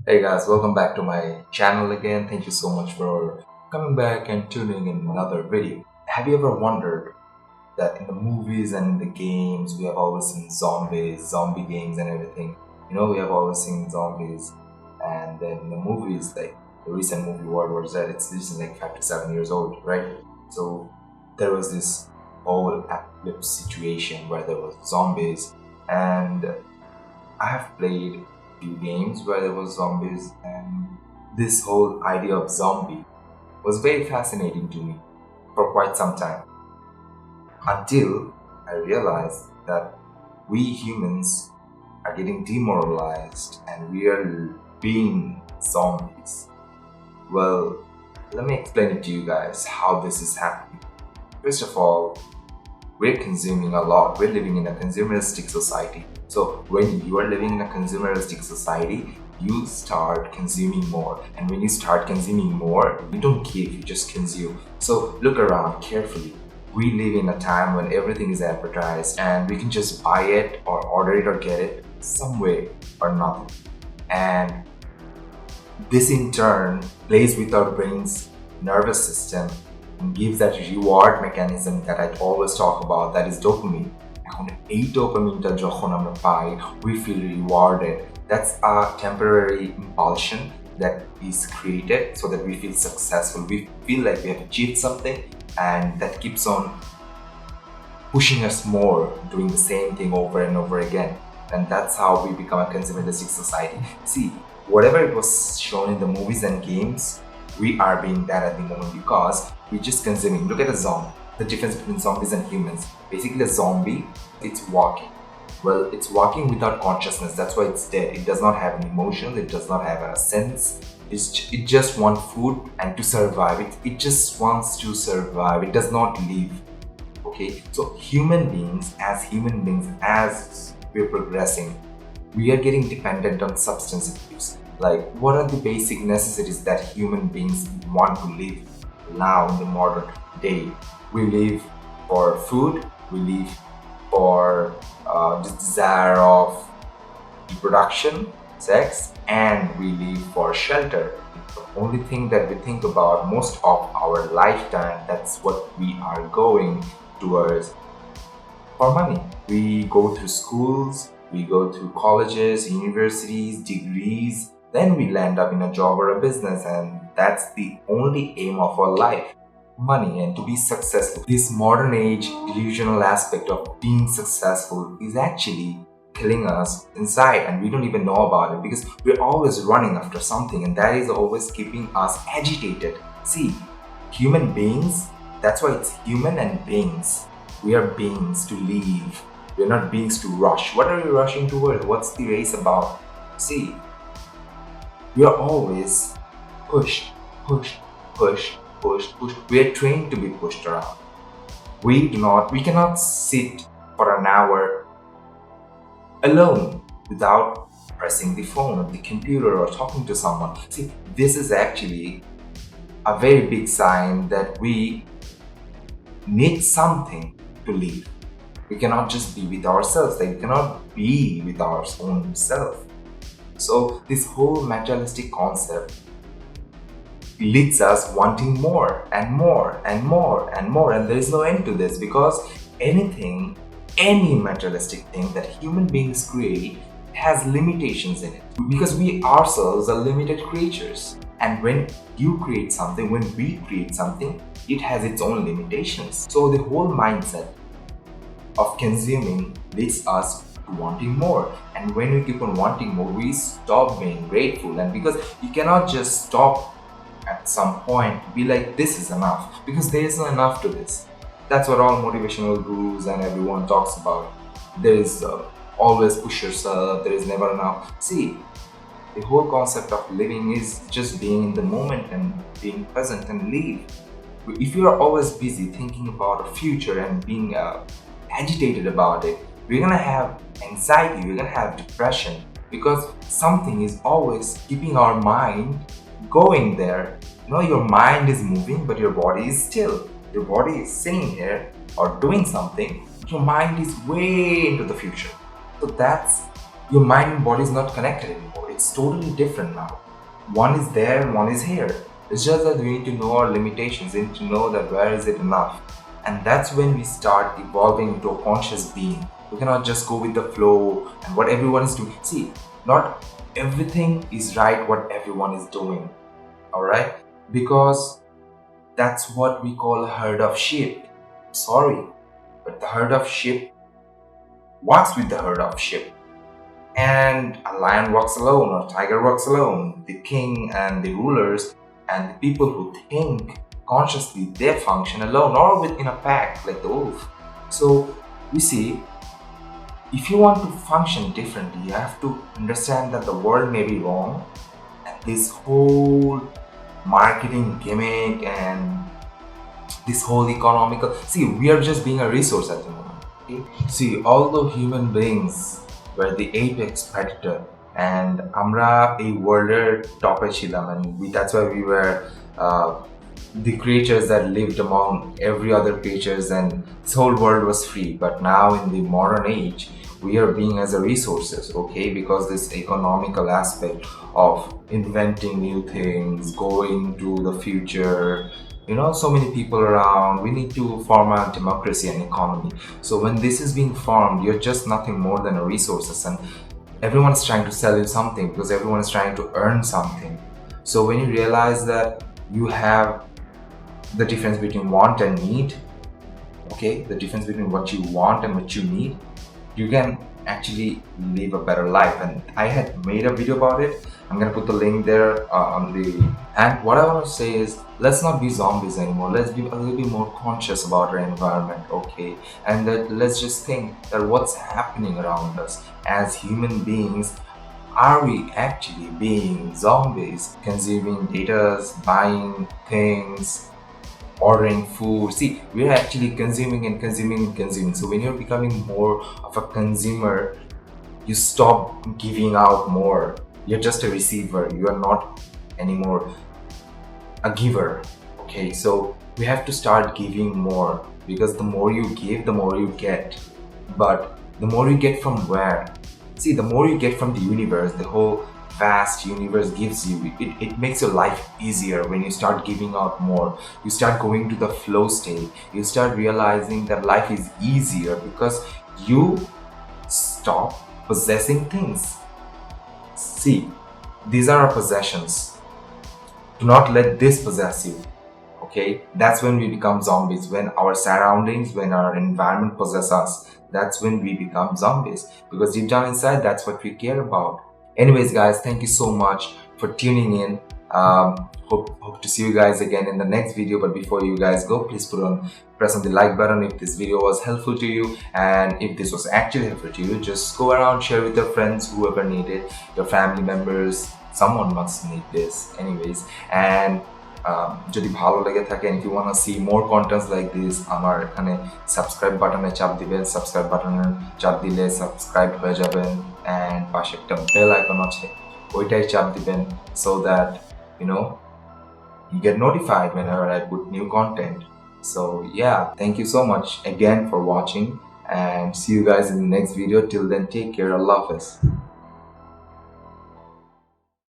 Hey guys, welcome back to my channel again. Thank you so much for coming back and tuning in another video. Have you ever wondered that in the movies and in the games we have always seen zombies, zombie games and everything? We have always seen zombies, and then in the movies like the recent movie World War Z, it's recently like 5 to 7 years old, right? So there was this whole apocalypse situation where there was zombies, and I have played few games where there was zombies, and this whole idea of zombie was very fascinating to me for quite some time until I realized that we humans are getting demoralized and we are being zombies. Well, let me explain it to you guys how this is happening. First of all, we're consuming a lot. We're living in a consumeristic society. So when you are living in a consumeristic society, you start consuming more. And when you start consuming more, you don't give, you just consume. So look around carefully. We live in a time when everything is advertised and we can just buy it or order it or get it some way or nothing. And this in turn plays with our brain's nervous system and gives that reward mechanism that I always talk about, that is dopamine. এখন এই ডোপামিনটা যখন আমরা পাই, we feel rewarded. That's a temporary impulsion that is created so that we feel successful. We feel like we have achieved something, and that keeps on pushing us more, doing the same thing over and over again. And that's how we become a consumeristic society. See, whatever it was shown in the movies and games, we are being that at the moment because we're just consuming. Look at a zombie. The difference between zombies and humans. Basically, a zombie, it's walking. Well, it's walking without consciousness. That's why it's dead. It does not have an emotion. It does not have a sense. It just wants food and to survive. It just wants to survive. It does not live. Okay? So human beings, as we're progressing, we are getting dependent on substance abuse. Like, what are the basic necessities that human beings want to live now in the modern day? We live for food, we live for the desire of reproduction, sex, and we live for shelter. The only thing that we think about most of our lifetime, that's what we are going towards for money. We go through schools, we go through colleges, universities, degrees, then we land up in a job or a business, and that's the only aim of our life. Money and to be successful. This modern age delusional aspect of being successful is actually killing us inside, and we don't even know about it because we're always running after something, and that is always keeping us agitated. See, human beings, that's why it's human and beings. We are beings to live. We're not beings to rush. What are we rushing towards? What's the race about? See, we are always pushed, pushed, pushed, pushed, pushed. We are trained to be pushed around. We cannot sit for an hour alone without pressing the phone or the computer or talking to someone. See, this is actually a very big sign that we need something to live. We cannot just be with ourselves. Like, we cannot be with our own self. So this whole materialistic concept leads us wanting more and more and more and more, and there is no end to this because any materialistic thing that human beings create has limitations in it, because we ourselves are limited creatures. And when you create something, when we create something, it has its own limitations. So the whole mindset of consuming leads us to wanting more, and when we keep on wanting more, we stop being grateful. And because you cannot just stop at some point, be like, this is enough, because there is no enough to this. That's what all motivational gurus and everyone talks about. There is always push yourself, there is never enough. See, the whole concept of living is just being in the moment and being present and live. If you are always busy thinking about a future and being agitated about it, we're gonna have anxiety, we're gonna have depression, because something is always keeping our mind going there. Your mind is moving, but your body is still. Your body is sitting here or doing something, but your mind is way into the future. So that's Your mind and body is not connected anymore. It's totally different now. One is there and one is here. It's just that we need to know our limitations. We need to know that where is it enough. And that's when we start evolving into a conscious being. We cannot just go with the flow and what everyone is doing. See, not everything is right what everyone is doing. Alright? Because that's what we call a herd of sheep. Sorry, but the herd of sheep walks with the herd of sheep. And a lion walks alone or a tiger walks alone. The king and the rulers and the people who think consciously, they function alone or within a pack like the wolf. So we see, if you want to function differently, you have to understand that the world may be wrong, and this whole marketing gimmick and this whole economical, see, we are just being a resource at the moment. Okay? See, although human beings were the apex predator and আমরা এই ওয়ার্ল্ডের টপে ছিলাম, and that's why we were the creatures that lived among every other creatures, and this whole world was free. But now in the modern age, we are being as a resources, okay, because this economical aspect of inventing new things, going to the future, you know, so many people around, we need to form a democracy and economy. So when this is being formed, you're just nothing more than a resources, and everyone is trying to sell you something because everyone is trying to earn something. So when you realize that you have the difference between want and need, okay, the difference between what you want and what you need, you can actually live a better life. And I had made a video about it. I'm gonna put the link there on the. And what I want to say is, let's not be zombies anymore. Let's be a little bit more conscious about our environment, okay? And that let's just think that what's happening around us as human beings. Are we actually being zombies, consuming data, buying things, ordering food? See, we're actually consuming and consuming and consuming. So when you're becoming more of a consumer, you stop giving out more. You're just a receiver. You are not anymore a giver. Okay, so we have to start giving more, because the more you give, the more you get. But the more you get from where? See, the more you get from the universe, the whole vast universe gives you, it makes your life easier when you start giving out more. You start going to the flow state. You start realizing that life is easier because you stop possessing things. See, these are our possessions. Do not let this possess you. Okay, that's when we become zombies. When our surroundings, when our environment possess us, that's when we become zombies, because deep down inside, that's what we care about. Anyways guys, thank you so much for tuning in. Hope to see you guys again in the next video. But before you guys go, please press on the like button if this video was helpful to you, and if this was actually helpful to you, just go around, share with your friends, whoever need it, your family members. Someone must need this anyways. And যদি ভালো লেগে থাকে, if you want to see more contents like this, আমার এখানে subscribe বাটনে চাপ দিবেন। Subscribe বাটনে চাপ দিলে সাবস্ক্রাইব হয়ে যাবেন, and পাশে একটা বেল আইকন আছে, ওইটাই চাপ দিবেন, so that you know you get notified whenever I put new content. So yeah, thank you so much again for watching, and see you guys in the next video. Till then, take care. Allah Hafiz.